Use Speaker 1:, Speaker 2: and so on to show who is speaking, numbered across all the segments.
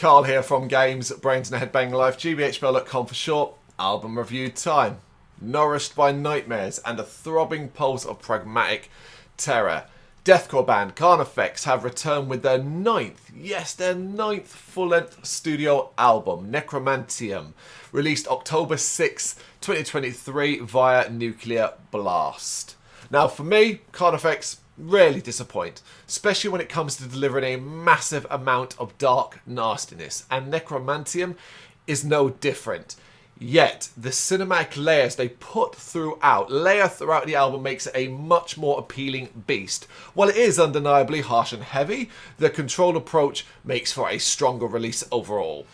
Speaker 1: Carl here from Brrraaains A Head-Banging Life, gbhblofficial for short. Album review time. Nourished by nightmares and a throbbing pulse of pragmatic terror, deathcore band Carnifex have returned with their ninth full-length studio album, Necromanteum, released October 6, 2023 via Nuclear Blast. Now for me, Carnifex rarely disappoint, especially when it comes to delivering a massive amount of dark nastiness, and Necromanteum is no different. Yet, the cinematic layers they put throughout the album makes it a much more appealing beast. While it is undeniably harsh and heavy, the controlled approach makes for a stronger release overall.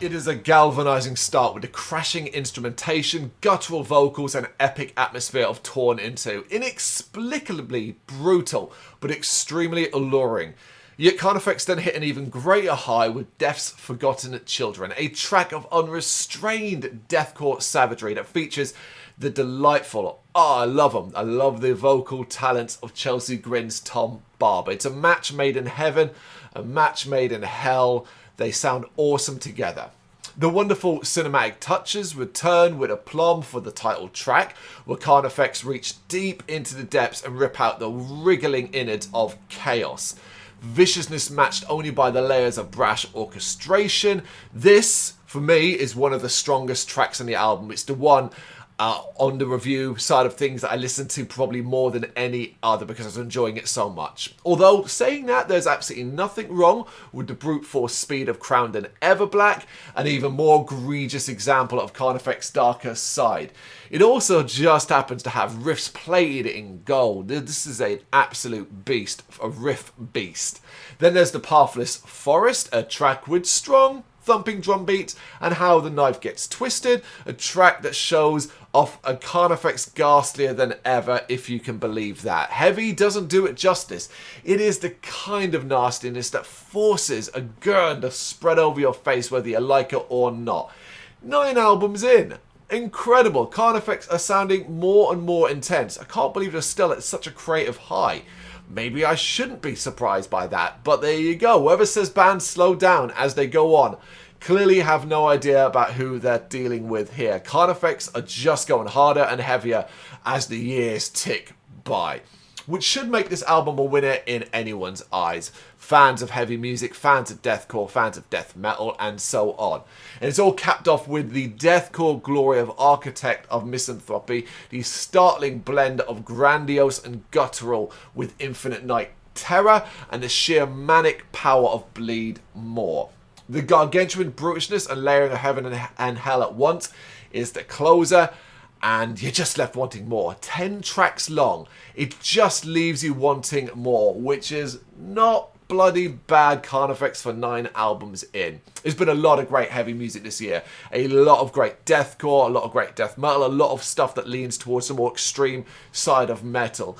Speaker 1: It is a galvanizing start with the crashing instrumentation, guttural vocals and epic atmosphere of Torn Into. Inexplicably brutal, but extremely alluring. Yet Carnifex then hit an even greater high with Death's Forgotten Children, a track of unrestrained deathcore savagery that features the delightful, I love the vocal talents of Chelsea Grin's Tom Barber. It's a match made in heaven, a match made in hell. They sound awesome together. The wonderful cinematic touches return with aplomb for the title track, where Carnifex reach deep into the depths and rip out the wriggling innards of chaos. Viciousness matched only by the layers of brash orchestration. This, for me, is one of the strongest tracks on the album. It's the one on the review side of things that I listen to probably more than any other because I was enjoying it so much. Although, saying that, there's absolutely nothing wrong with the brute force speed of Crowned and Everblack, an even more egregious example of Carnifex's darker side. It also just happens to have riffs played in gold. This is an absolute beast, a riff beast. Then there's The Pathless Forest, a track with strong thumping drum beats and How the Knife Gets Twisted, a track that shows off a Carnifex ghastlier than ever, if you can believe that. Heavy doesn't do it justice. It is the kind of nastiness that forces a gurn to spread over your face whether you like it or not. 9 albums in. Incredible. Carnifex are sounding more and more intense. I can't believe they're still at such a creative high. Maybe I shouldn't be surprised by that, but there you go. Whoever says bands slow down as they go on clearly have no idea about who they're dealing with here. Carnifex are just going harder and heavier as the years tick by, which should make this album a winner in anyone's eyes. Fans of heavy music, fans of deathcore, fans of death metal, and so on. And it's all capped off with the deathcore glory of Architect of Misanthropy, the startling blend of grandiose and guttural with Infinite Night Terror, and the sheer manic power of Bleed More. The gargantuan brutishness and layering of heaven and hell at once is the closer, and you're just left wanting more. 10 tracks long. It just leaves you wanting more, which is not bloody bad Carnifex for 9 albums in. There's been a lot of great heavy music this year. A lot of great deathcore, a lot of great death metal, a lot of stuff that leans towards the more extreme side of metal.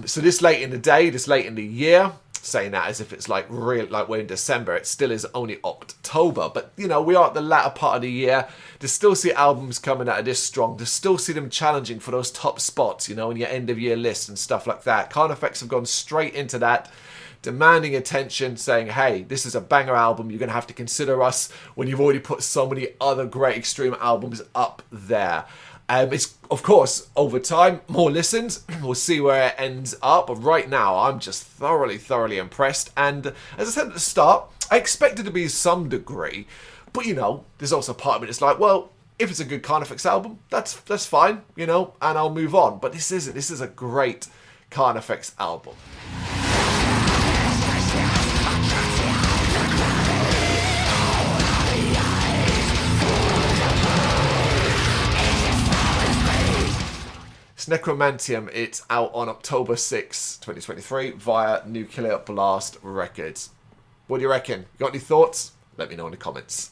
Speaker 1: So this late in the day, this late in the year, saying that as if it's like real, like we're in December, it still is only October, but you know, we are at the latter part of the year. To still see albums coming out of this strong, to still see them challenging for those top spots, you know, in your end of year list and stuff like that. Carnifex have gone straight into that, demanding attention, saying, hey, this is a banger album, you're going to have to consider us when you've already put so many other great extreme albums up there. It's, of course, over time, more listens. We'll see where it ends up. But right now, I'm just thoroughly impressed. And as I said at the start, I expected to be some degree. But, you know, there's also part of me that's like, well, if it's a good Carnifex album, that's fine, you know, and I'll move on. But this isn't. This is a great Carnifex album. It's Necromanteum. It's out on October 6, 2023 via Nuclear Blast Records. What do you reckon? Got any thoughts? Let me know in the comments.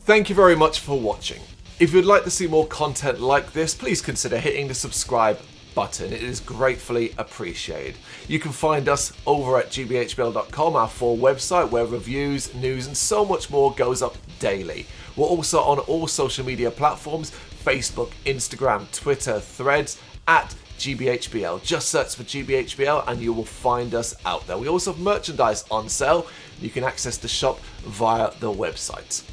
Speaker 1: Thank you very much for watching. If you'd like to see more content like this, please consider hitting the subscribe button. It is gratefully appreciated. You can find us over at gbhbl.com, our full website, where reviews, news, and so much more goes up daily. We're also on all social media platforms: Facebook, Instagram, Twitter, Threads, at GBHBL. Just search for GBHBL and you will find us out there. We also have merchandise on sale. You can access the shop via the website.